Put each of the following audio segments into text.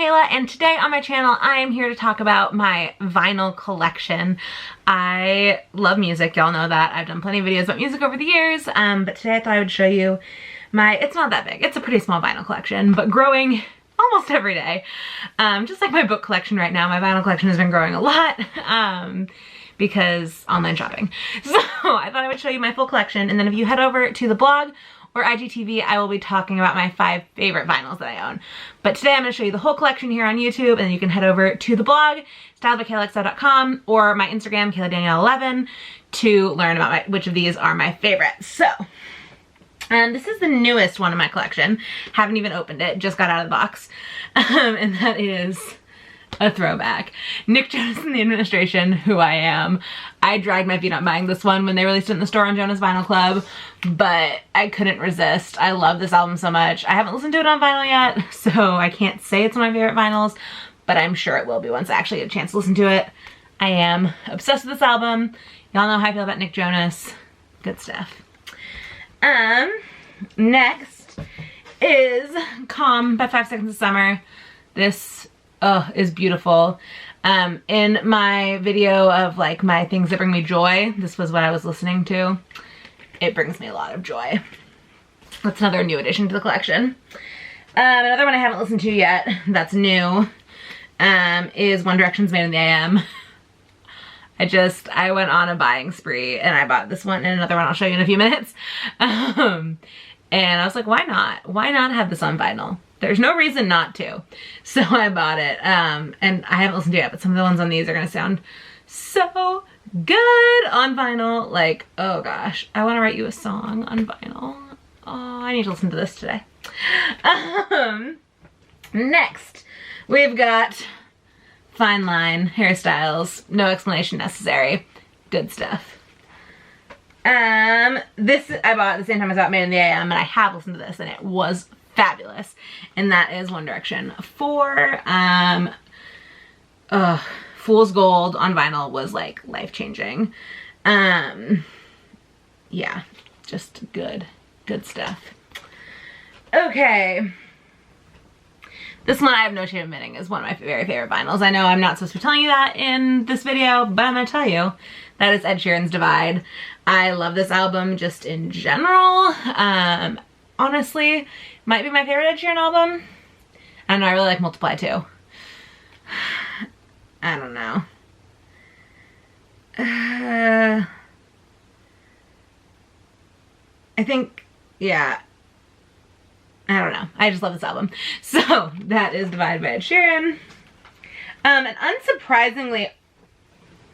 Kayla, and today on my channel I am here to talk about my vinyl collection. I love music, y'all know that. I've done plenty of videos about music over the years, but today I thought I would show you my, it's not that big, it's a pretty small vinyl collection, but growing almost every day. Just like my book collection right now, my vinyl collection has been growing a lot because online shopping. So I thought I would show you my full collection, and then if you head over to the blog or IGTV, I will be talking about my 5 favorite vinyls that I own. But today I'm going to show you the whole collection here on YouTube, and then you can head over to the blog, StyledByKaylaXO.com, or my Instagram, KaylaDanielle11, to learn about which of these are my favorites. So, this is the newest one in my collection. Haven't even opened it, just got out of the box. And that is a throwback. Nick Jonas and the Administration, who I am. I dragged my feet on buying this one when they released it in the store on Jonas Vinyl Club, but I couldn't resist. I love this album so much. I haven't listened to it on vinyl yet, so I can't say it's one of my favorite vinyls, but I'm sure it will be once I actually get a chance to listen to it. I am obsessed with this album. Y'all know how I feel about Nick Jonas. Good stuff. Next is Calm by 5 Seconds of Summer. This is beautiful. In my video of like my things that bring me joy, this was what I was listening to. It brings me a lot of joy. That's another new addition to the collection. Another one I haven't listened to yet that's new is One Direction's Made in the AM. I went on a buying spree and I bought this one and another one I'll show you in a few minutes. And I was like, why not? Why not have this on vinyl? There's no reason not to. So I bought it. And I haven't listened to it yet, but some of the ones on these are gonna sound so good on vinyl. Like, oh gosh, I wanna write you a song on vinyl. Oh, I need to listen to this today. Next, we've got Fine Line Hairstyles. No explanation necessary. Good stuff. This I bought at the same time I saw it Made in the AM, and I have listened to this and it was fabulous. And that is One Direction 4. Fool's Gold on vinyl was like life-changing. Yeah, just good stuff. Okay. This one, I have no shame admitting, is one of my very favorite vinyls. I know I'm not supposed to be telling you that in this video, but I'm gonna tell you. That is Ed Sheeran's Divide. I love this album just in general. Honestly, might be my favorite Ed Sheeran album. I don't know, I really like Multiply too. I don't know. I think, yeah. I don't know. I just love this album. So, that is Divide by Ed Sheeran. And unsurprisingly,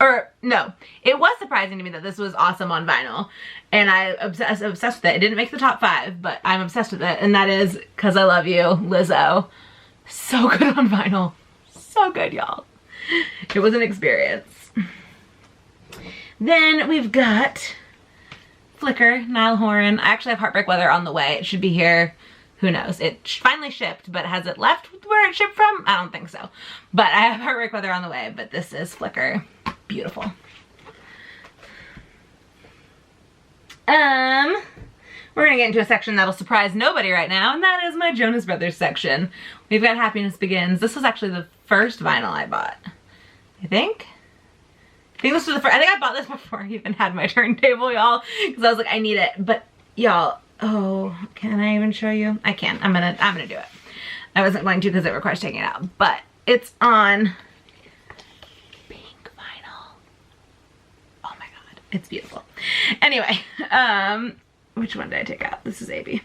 or no, it was surprising to me that this was awesome on vinyl. And I'm obsessed with it. It didn't make the top 5, but I'm obsessed with it. And that is Cause I Love You, Lizzo. So good on vinyl. So good, y'all. It was an experience. Then we've got Flicker, Niall Horan. I actually have Heartbreak Weather on the way. It should be here. Who knows? It finally shipped, but has it left where it shipped from? I don't think so. But I have Heartbreak Weather on the way, but this is Flicker. Beautiful. We're gonna get into a section that'll surprise nobody right now, and that is my Jonas Brothers section. We've got Happiness Begins. This was actually the first vinyl I bought. I think this was the first. I think I bought this before I even had my turntable, y'all, because I was like, I need it. But y'all, oh, can I even show you? I can. I'm gonna do it. I wasn't going to because it requires taking it out, but it's on pink vinyl. Oh my god, it's beautiful. Anyway, which one did I take out? This is AB.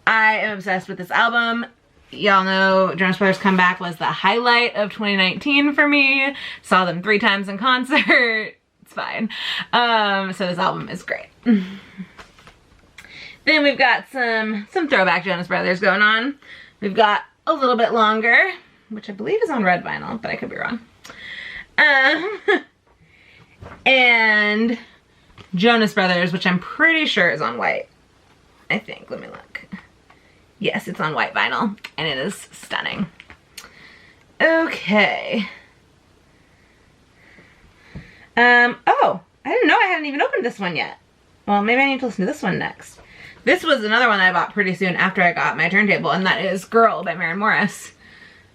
I am obsessed with this album. Y'all know Jonas Brothers Comeback was the highlight of 2019 for me. Saw them 3 times in concert. It's fine. So this album is great. Then we've got some throwback Jonas Brothers going on. We've got A Little Bit Longer, which I believe is on red vinyl, but I could be wrong. And Jonas Brothers, which I'm pretty sure is on white. I think, let me look. Yes, it's on white vinyl, and it is stunning. Okay. Oh, I didn't know I hadn't even opened this one yet. Well, maybe I need to listen to this one next. This was another one I bought pretty soon after I got my turntable, and that is Girl by Maren Morris.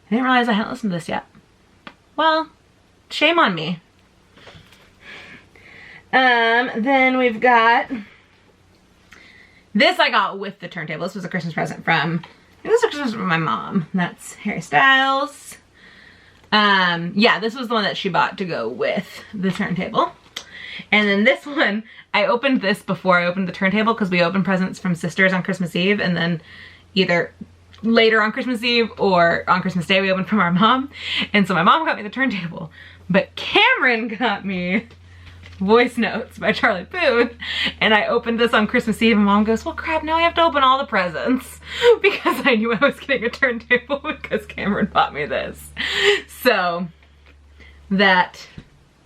I didn't realize I hadn't listened to this yet. Well, shame on me. Then we've got, this I got with the turntable. This was a Christmas present from, I think this was a Christmas present from my mom. That's Harry Styles. Yeah, this was the one that she bought to go with the turntable. And then this one, I opened this before I opened the turntable because we opened presents from sisters on Christmas Eve, and then either later on Christmas Eve or on Christmas Day we opened from our mom. And so my mom got me the turntable, but Cameron got me Voice Notes by Charlie Puth, and I opened this on Christmas Eve, and Mom goes, well crap, now I have to open all the presents, because I knew I was getting a turntable because Cameron bought me this. So that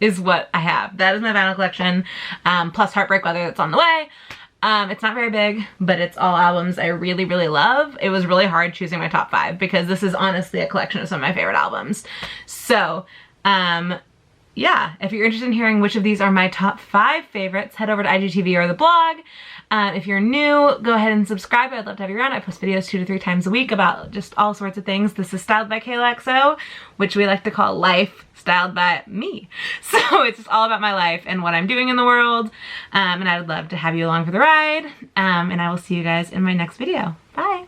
is what I have. That is my vinyl collection, plus Heartbreak Weather that's on the way. It's not very big, but it's all albums I really, really love. It was really hard choosing my top 5 because this is honestly a collection of some of my favorite albums. So, yeah, if you're interested in hearing which of these are my top 5 favorites, head over to IGTV or the blog. If you're new, go ahead and subscribe. I'd love to have you around. I post videos 2 to 3 times a week about just all sorts of things. This is Styled by KaylaXO, which we like to call life styled by me. So it's just all about my life and what I'm doing in the world. And I would love to have you along for the ride. And I will see you guys in my next video. Bye.